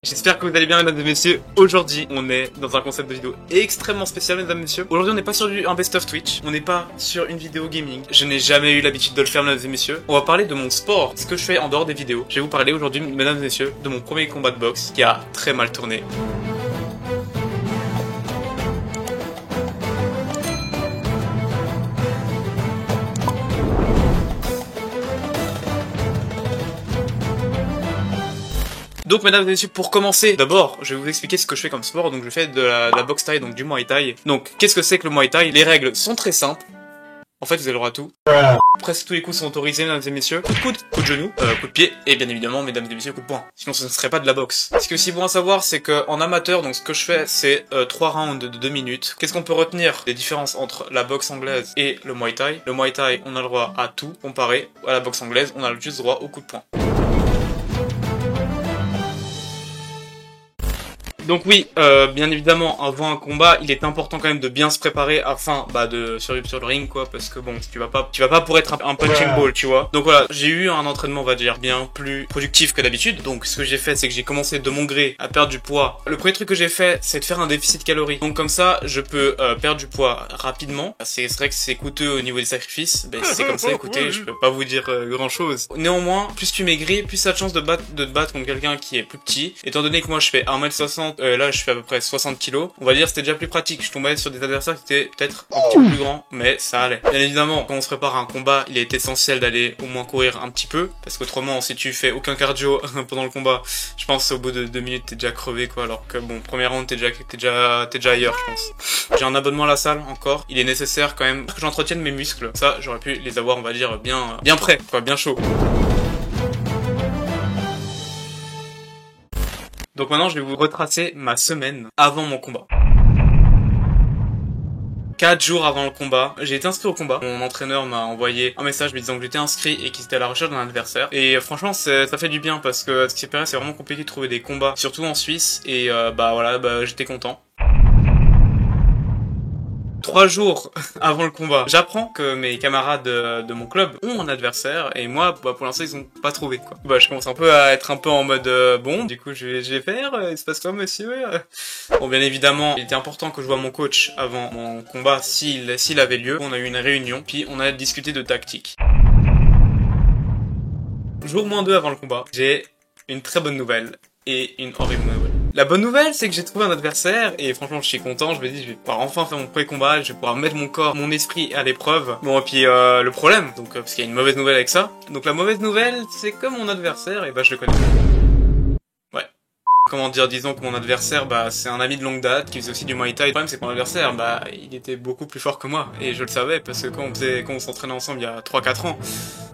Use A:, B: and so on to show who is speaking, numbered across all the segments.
A: J'espère que vous allez bien, mesdames et messieurs. Aujourd'hui, on est dans un concept de vidéo extrêmement spécial, mesdames et messieurs. Aujourd'hui, on n'est pas sur un best-of Twitch, on n'est pas sur une vidéo gaming. Je n'ai jamais eu l'habitude de le faire, mesdames et messieurs. On va parler de mon sport, ce que je fais en dehors des vidéos. Je vais vous parler aujourd'hui, mesdames et messieurs, de mon premier combat de boxe qui a très mal tourné. Donc mesdames et messieurs, pour commencer, d'abord, je vais vous expliquer ce que je fais comme sport. Donc je fais de la boxe thaï, donc du muay thai. Donc qu'est-ce que c'est que le muay thai? Les règles sont très simples. En fait, vous avez le droit à tout. Presque tous les coups sont autorisés, mesdames et messieurs. Coup de coude, coup de genou, coup de pied, et bien évidemment, mesdames et messieurs, coup de poing. Sinon, ce ne serait pas de la boxe. Ce qui est aussi bon à savoir, c'est que en amateur, donc ce que je fais, c'est 3 rounds de 2 minutes. Qu'est-ce qu'on peut retenir des différences entre la boxe anglaise et le muay thai? Le muay thai, on a le droit à tout, comparé à la boxe anglaise, on a juste droit au coup de poing. Donc oui, bien évidemment, avant un combat, il est important quand même de bien se préparer afin de survivre sur le ring, quoi, parce que bon, tu vas pas pour être un punching ball, tu vois. Donc voilà, j'ai eu un entraînement, on va dire, bien plus productif que d'habitude. Donc ce que j'ai fait, c'est que j'ai commencé de mon gré à perdre du poids. Le premier truc que j'ai fait, c'est de faire un déficit calorique. Donc comme ça, je peux perdre du poids rapidement. C'est vrai que c'est coûteux au niveau des sacrifices. Ben, c'est comme ça, écoutez, je peux pas vous dire grand chose. Néanmoins, plus tu maigris, plus t'as de chance de te battre contre quelqu'un qui est plus petit. Étant donné que moi je fais 1m60, là je fais à peu près 60 kilos, on va dire c'était déjà plus pratique. Je tombais sur des adversaires qui étaient peut-être un petit peu plus grands, mais ça allait. Bien évidemment, quand on se prépare à un combat, il est essentiel d'aller au moins courir un petit peu, parce qu'autrement, si tu fais aucun cardio pendant le combat, je pense au bout de 2 minutes t'es déjà crevé, quoi. Alors que bon, premier round t'es déjà ailleurs, je pense. J'ai un abonnement à la salle encore. Il est nécessaire quand même que j'entretienne mes muscles. Ça, j'aurais pu les avoir, on va dire, bien prêts, quoi, bien chaud. Donc maintenant, je vais vous retracer ma semaine avant mon combat. 4 jours avant le combat, j'ai été inscrit au combat. Mon entraîneur m'a envoyé un message me disant que j'étais inscrit et qu'il était à la recherche d'un adversaire. Et franchement, ça fait du bien parce que ce qui paraît, c'est vraiment compliqué de trouver des combats, surtout en Suisse. Et j'étais content. 3 jours avant le combat, j'apprends que mes camarades de mon club ont un adversaire et moi, pour l'instant, ils ont pas trouvé, quoi. Je commence un peu à être un peu en mode bon, du coup, je vais faire, il se passe quoi, monsieur? Bon, bien évidemment, il était important que je voie mon coach avant mon combat s'il avait lieu. On a eu une réunion, puis on a discuté de tactique. Jour -2 avant le combat, j'ai une très bonne nouvelle et une horrible nouvelle. La bonne nouvelle, c'est que j'ai trouvé un adversaire et franchement, je suis content. Je me dis, je vais pouvoir enfin faire mon premier combat, je vais pouvoir mettre mon corps, mon esprit à l'épreuve. Bon, et puis le problème, donc parce qu'il y a une mauvaise nouvelle avec ça. Donc la mauvaise nouvelle, c'est que mon adversaire, et je le connais. Ouais. Comment dire, disons que mon adversaire, c'est un ami de longue date qui faisait aussi du Muay Thai. Le problème, c'est que mon adversaire, il était beaucoup plus fort que moi. Et je le savais, parce que quand on s'entraînait ensemble il y a 3-4 ans,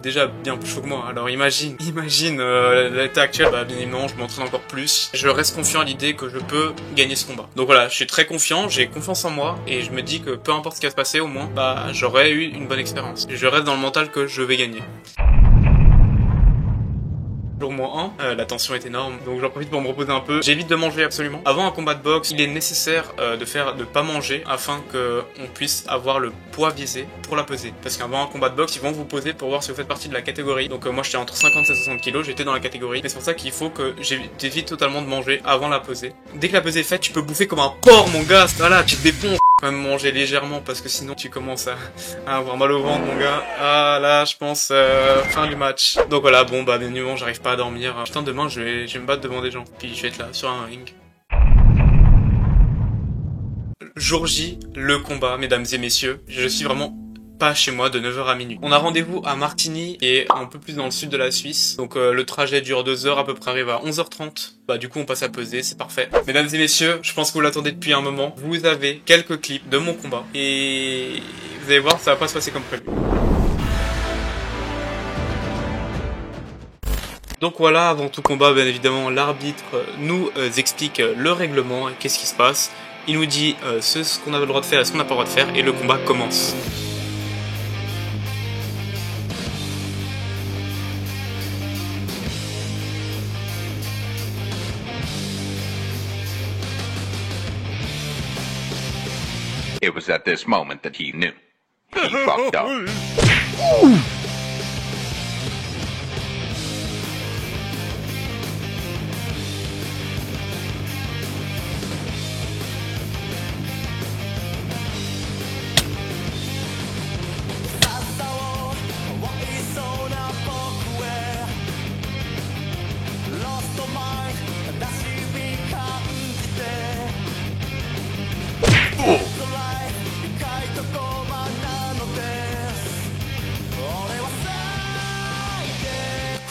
A: déjà bien plus chaud que moi. Alors imagine l'état actuel, bien évidemment, je m'entraîne encore plus. Je reste confiant à l'idée que je peux gagner ce combat. Donc voilà, je suis très confiant, j'ai confiance en moi, et je me dis que peu importe ce qui va se passer, au moins, j'aurai eu une bonne expérience. Je reste dans le mental que je vais gagner. Jour -1, la tension est énorme, donc j'en profite pour me reposer un peu. J'évite de manger absolument. Avant un combat de boxe, il est nécessaire de pas manger afin que on puisse avoir le poids visé pour la peser. Parce qu'avant un combat de boxe, ils vont vous poser pour voir si vous faites partie de la catégorie. Donc moi j'étais entre 50 et 60 kilos, j'étais dans la catégorie. Mais c'est pour ça qu'il faut que j'évite totalement de manger avant la pesée. Dès que la pesée est faite, tu peux bouffer comme un porc, mon gars. Voilà, tu te défonces. Quand même manger légèrement parce que sinon tu commences à avoir mal au ventre, mon gars. Ah là, je pense fin du match. Donc voilà, bon bien évidemment, j'arrive pas à dormir. Putain, demain je vais me battre devant des gens. Puis je vais être là sur un ring. Jour J, le combat, mesdames et messieurs. Je suis vraiment pas chez moi de 9h à minuit. On a rendez-vous à Martigny et un peu plus dans le sud de la Suisse. Donc le trajet dure 2 heures à peu près, arrive à 11h30. Du coup on passe à peser, c'est parfait. Mesdames et messieurs, je pense que vous l'attendez depuis un moment. Vous avez quelques clips de mon combat et vous allez voir, ça va pas se passer comme prévu. Donc voilà, avant tout combat, bien évidemment, l'arbitre nous explique le règlement et qu'est-ce qui se passe. Il nous dit ce qu'on a le droit de faire et ce qu'on n'a pas le droit de faire et le combat commence.
B: It was at this moment that he knew. He fucked up.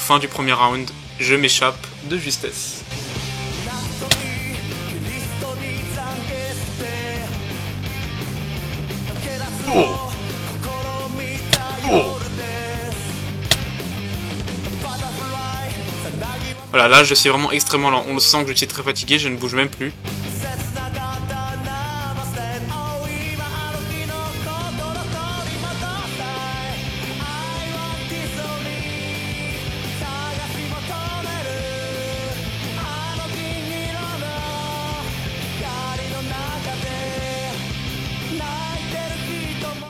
A: fin du premier round, je m'échappe de justesse. Oh. Oh. Voilà, là je suis vraiment extrêmement lent. On le sent que je suis très fatigué, je ne bouge même plus.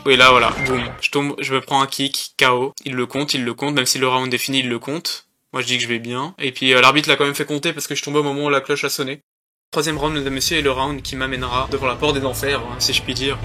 A: Oui, là voilà, boum, je tombe, je me prends un kick, KO. Il le compte, même si le round est fini, il le compte. Moi je dis que je vais bien. Et puis l'arbitre l'a quand même fait compter parce que je tombais au moment où la cloche a sonné. Troisième round, mesdames et messieurs, est le round qui m'amènera devant la porte des enfers, hein, si je puis dire.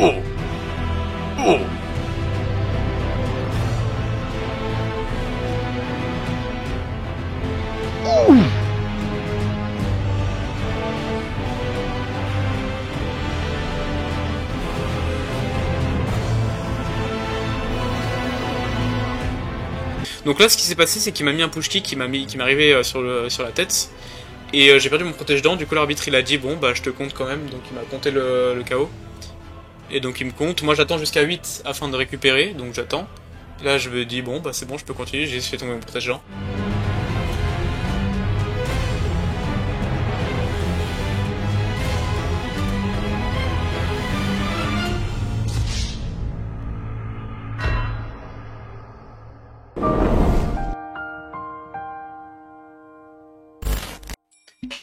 A: Oh. Oh. Donc là, ce qui s'est passé, c'est qu'il m'a mis un push kick qui m'est arrivé sur la tête. Et j'ai perdu mon protège-dents, du coup l'arbitre il a dit bon bah je te compte quand même, donc il m'a compté le KO. Et donc il me compte, moi j'attends jusqu'à 8 afin de récupérer, donc j'attends. Là je me dis bon bah c'est bon, je peux continuer, j'ai fait tomber mon protège-dents.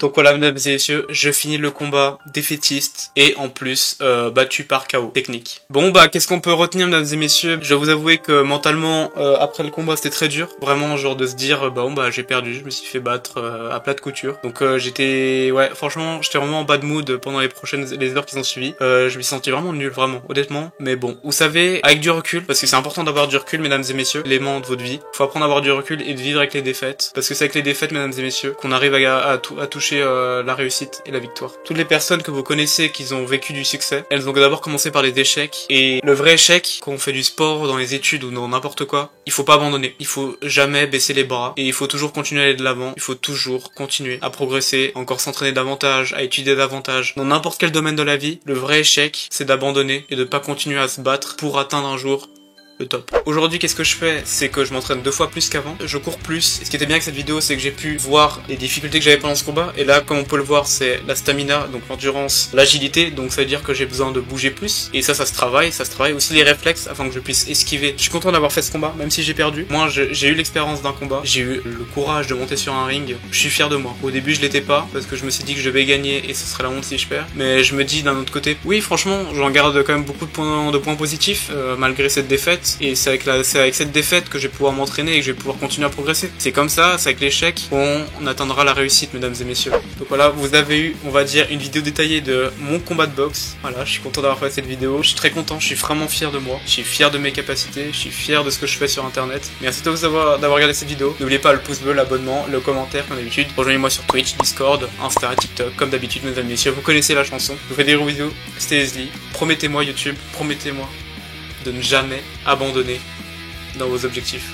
A: Donc voilà, mesdames et messieurs, je finis le combat défaitiste et en plus battu par KO technique. Bon bah qu'est-ce qu'on peut retenir, mesdames et messieurs? Je dois vous avouer que mentalement après le combat c'était très dur, vraiment genre de se dire bon bah j'ai perdu, je me suis fait battre à plat de couture. Donc franchement j'étais vraiment en bad mood pendant les heures qui ont suivi. Je me suis senti vraiment nul, vraiment, honnêtement. Mais bon, vous savez, avec du recul, parce que c'est important d'avoir du recul, mesdames et messieurs, l'élément de votre vie. Faut apprendre à avoir du recul et de vivre avec les défaites, parce que c'est avec les défaites, mesdames et messieurs, qu'on arrive à toucher la réussite et la victoire. Toutes les personnes que vous connaissez qui ont vécu du succès, elles ont d'abord commencé par des échecs, et le vrai échec, quand on fait du sport, dans les études ou dans n'importe quoi, il faut pas abandonner, il faut jamais baisser les bras, et il faut toujours continuer à aller de l'avant, il faut toujours continuer à progresser, encore s'entraîner davantage, à étudier davantage. Dans n'importe quel domaine de la vie, le vrai échec, c'est d'abandonner et de pas continuer à se battre pour atteindre un jour le top. Aujourd'hui, qu'est-ce que je fais? C'est que je m'entraîne 2 fois plus qu'avant, je cours plus, et ce qui était bien avec cette vidéo, c'est que j'ai pu voir les difficultés que j'avais pendant ce combat, et là, comme on peut le voir, c'est la stamina, donc l'endurance, l'agilité, donc ça veut dire que j'ai besoin de bouger plus, et ça se travaille aussi les réflexes, afin que je puisse esquiver. Je suis content d'avoir fait ce combat, même si j'ai perdu. Moi, j'ai eu l'expérience d'un combat, j'ai eu le courage de monter sur un ring, je suis fier de moi. Au début, je l'étais pas, parce que je me suis dit que je vais gagner, et ce serait la honte si je perds, mais je me dis d'un autre côté, oui, franchement, j'en garde quand même beaucoup de points positifs, malgré cette défaite. Et c'est avec cette défaite que je vais pouvoir m'entraîner et que je vais pouvoir continuer à progresser. C'est comme ça, c'est avec l'échec qu'on atteindra la réussite, mesdames et messieurs. Donc voilà, vous avez eu, on va dire, une vidéo détaillée de mon combat de boxe. Voilà, je suis content d'avoir fait cette vidéo. Je suis très content, je suis vraiment fier de moi. Je suis fier de mes capacités, je suis fier de ce que je fais sur internet. Merci à tous d'avoir regardé cette vidéo. N'oubliez pas le pouce bleu, l'abonnement, le commentaire comme d'habitude. Rejoignez-moi sur Twitch, Discord, Insta, TikTok, comme d'habitude, mesdames et messieurs. Vous connaissez la chanson. Je vous fais des gros bisous. C'était Leslie. Promettez-moi YouTube, promettez-moi de ne jamais abandonner dans vos objectifs.